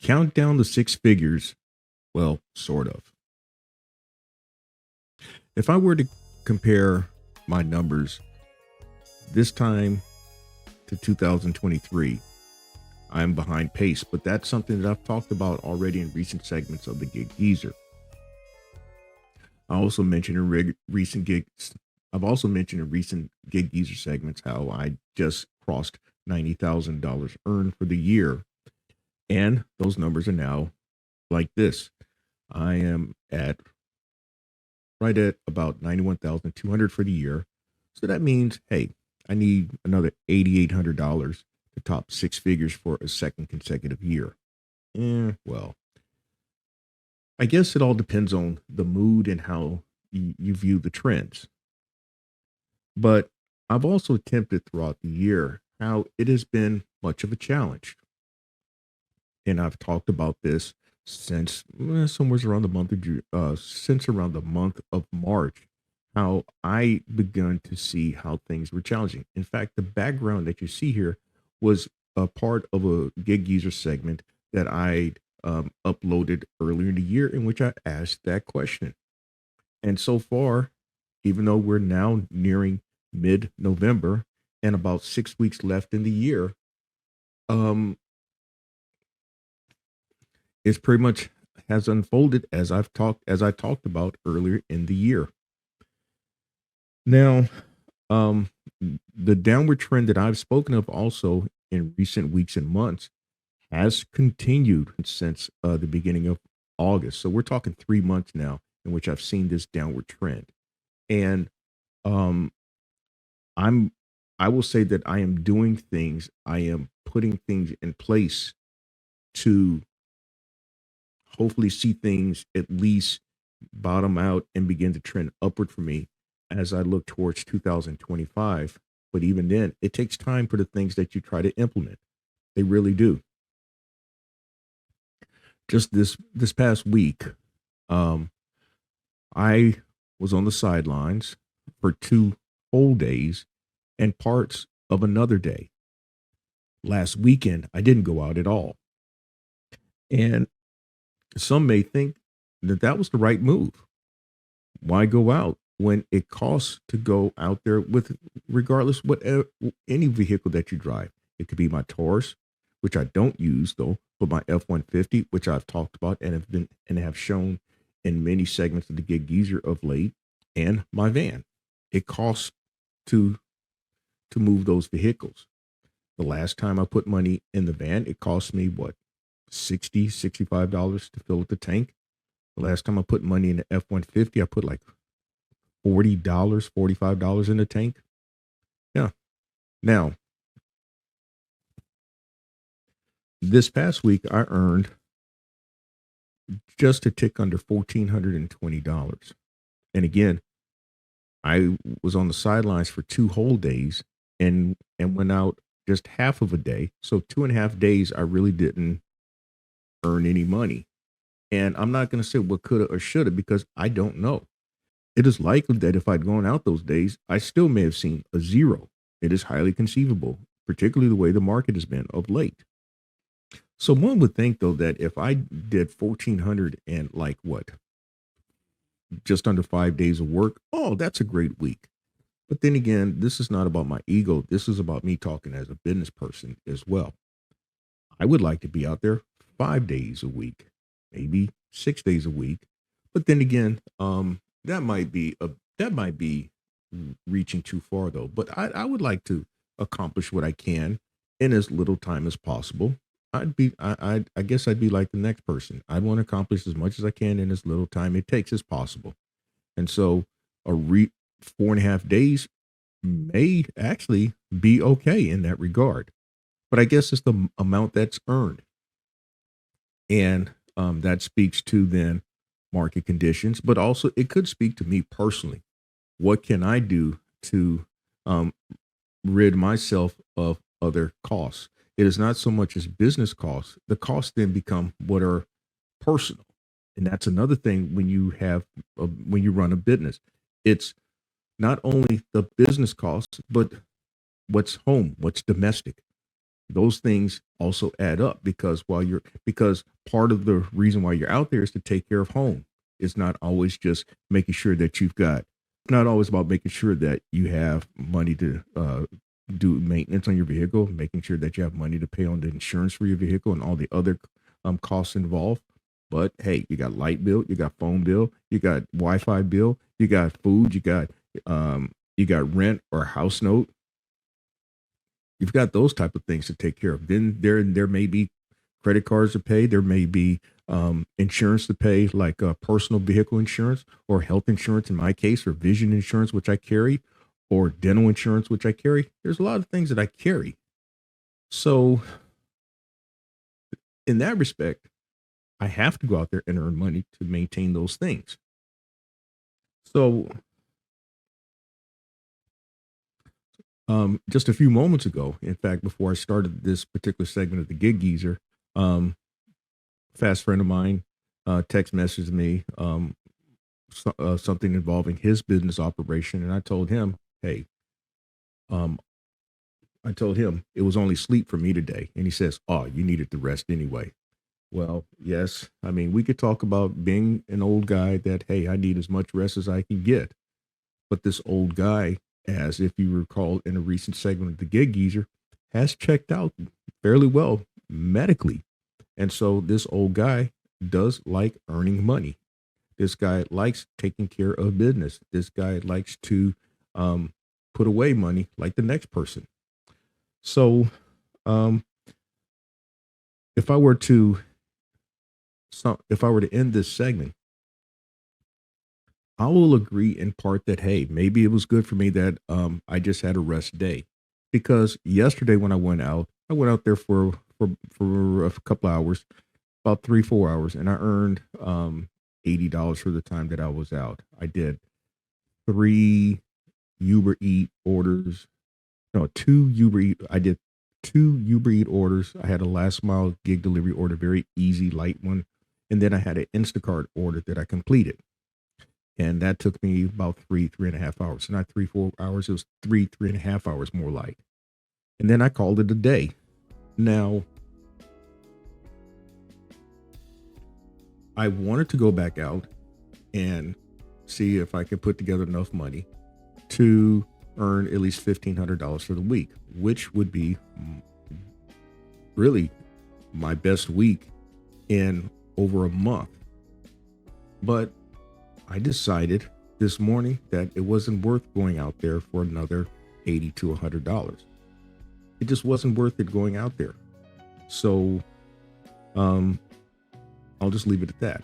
Count down the six figures. Well, sort of. If I were to compare my numbers this time to 2023, I'm behind pace, but that's something that I've talked about already in recent segments of the Gig Geezer. I also mentioned in recent gigs. I've also mentioned in recent Gig Geezer segments how I just crossed $90,000 earned for the year, and those numbers are now like this. I am at right at about 91,200 for the year. So that means, hey, I need another $8,800 to top six figures for a second consecutive year. Well, I guess it all depends on the mood and how you view the trends. But I've also attempted throughout the year how it has been much of a challenge. And I've talked about this since somewhere around the month of since around the month of March, how I begun to see how things were challenging. In fact, the background that you see here was a part of a Gig User segment that I uploaded earlier in the year, in which I asked that question. And so far, even though we're now nearing mid-November and about 6 weeks left in the year, um, it's pretty much has unfolded as I talked about earlier in the year. Now, um, the downward trend that I've spoken of also in recent weeks and months has continued since the beginning of August. So we're talking 3 months now in which I've seen this downward trend, and um, I'm I will say that I am doing things. I am putting things in place to hopefully see things at least bottom out and begin to trend upward for me as I look towards 2025. But even then, it takes time for the things that you try to implement. They really do. Just this past week, um, I was on the sidelines for 2 whole days and parts of another day. Last weekend, I didn't go out at all, and some may think that that was the right move. Why go out when it costs to go out there with, regardless what any vehicle that you drive? It could be my Taurus, which I don't use though, but my F-150, which I've talked about and have shown in many segments of the Gig Geezer of late, and my van. It costs to move those vehicles. The last time I put money in the van, it cost me what, $65 to fill up the tank. The last time I put money in the F-150, I put like $40, $45 in the tank. Yeah. Now, this past week, I earned just a tick under $1,420. And again, I was on the sidelines for 2 whole days and went out just half of a day. So 2.5 days, I really didn't earn any money. And I'm not going to say what coulda or shoulda because I don't know. It is likely that if I'd gone out those days, I still may have seen a zero. It is highly conceivable, particularly the way the market has been of late. So one would think though that if I did 1,400 and like what, just under 5 days of work, oh, that's a great week. But then again, this is not about my ego. This is about me talking as a business person as well. I would like to be out there 5 days a week, maybe 6 days a week. But then again, that might be reaching too far though. But I would like to accomplish what I can in as little time as possible. I guess I'd be like the next person. I'd want to accomplish as much as I can in as little time it takes as possible. And so a 4.5 days may actually be okay in that regard. But I guess it's the amount that's earned. And that speaks to then market conditions, but also it could speak to me personally. What can I do to um, rid myself of other costs? It is not so much as business costs. The costs then become what are personal. And that's another thing when you run a business. It's not only the business costs, but what's home, what's domestic. those things also add up, because because part of the reason why you're out there is to take care of home. It's not always just making sure that you've got, not always about making sure that you have money to do maintenance on your vehicle, making sure that you have money to pay on the insurance for your vehicle and all the other costs involved. But hey, you got light bill, you got phone bill, you got Wi-Fi bill, you got food, you got rent or house note. You've got those type of things to take care of. Then there may be credit cards to pay. There may be insurance to pay, like personal vehicle insurance or health insurance in my case, or vision insurance, which I carry, or dental insurance, which I carry. There's a lot of things that I carry. So in that respect, I have to go out there and earn money to maintain those things. So just a few moments ago, in fact, before I started this particular segment of the Gig Geezer, um, fast friend of mine text messaged me something involving his business operation, and I told him, "Hey, um, I told him it was only sleep for me today," and he says, "Oh, you needed the rest anyway." Well, yes, I mean we could talk about being an old guy that, hey, I need as much rest as I can get, but this old guy, as if you recall in a recent segment of the Gig Geezer, has checked out fairly well medically. And so this old guy does like earning money. This guy likes taking care of business. This guy likes to um, put away money like the next person. So um, if I were to if I were to end this segment, I will agree in part that, hey, maybe it was good for me that I just had a rest day, because yesterday when I went out there for a couple hours, about 3 4 hours, and I earned $80 for the time that I was out. I did three Uber Eat orders, no, two Uber Eat. I did two Uber Eat orders. I had a last mile gig delivery order, very easy, light one, and then I had an Instacart order that I completed, and that took me about 3 and a half hours. So not 3 4 hours, it was 3 3 and a half hours more like. And then I called it a day. Now, I wanted to go back out and see if I could put together enough money to earn at least $1,500 for the week, which would be really my best week in over a month. But I decided this morning that it wasn't worth going out there for another $80 to $100. It just wasn't worth it going out there. So I'll just leave it at that.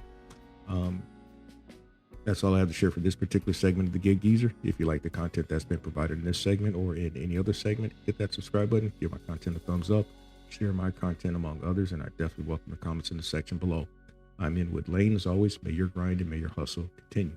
That's all I have to share for this particular segment of the Gig Geezer. If you like the content that's been provided in this segment or in any other segment, hit that subscribe button, give my content a thumbs up, share my content among others, and I definitely welcome the comments in the section below. I'm Inwood Lane. As always, may your grind and may your hustle continue.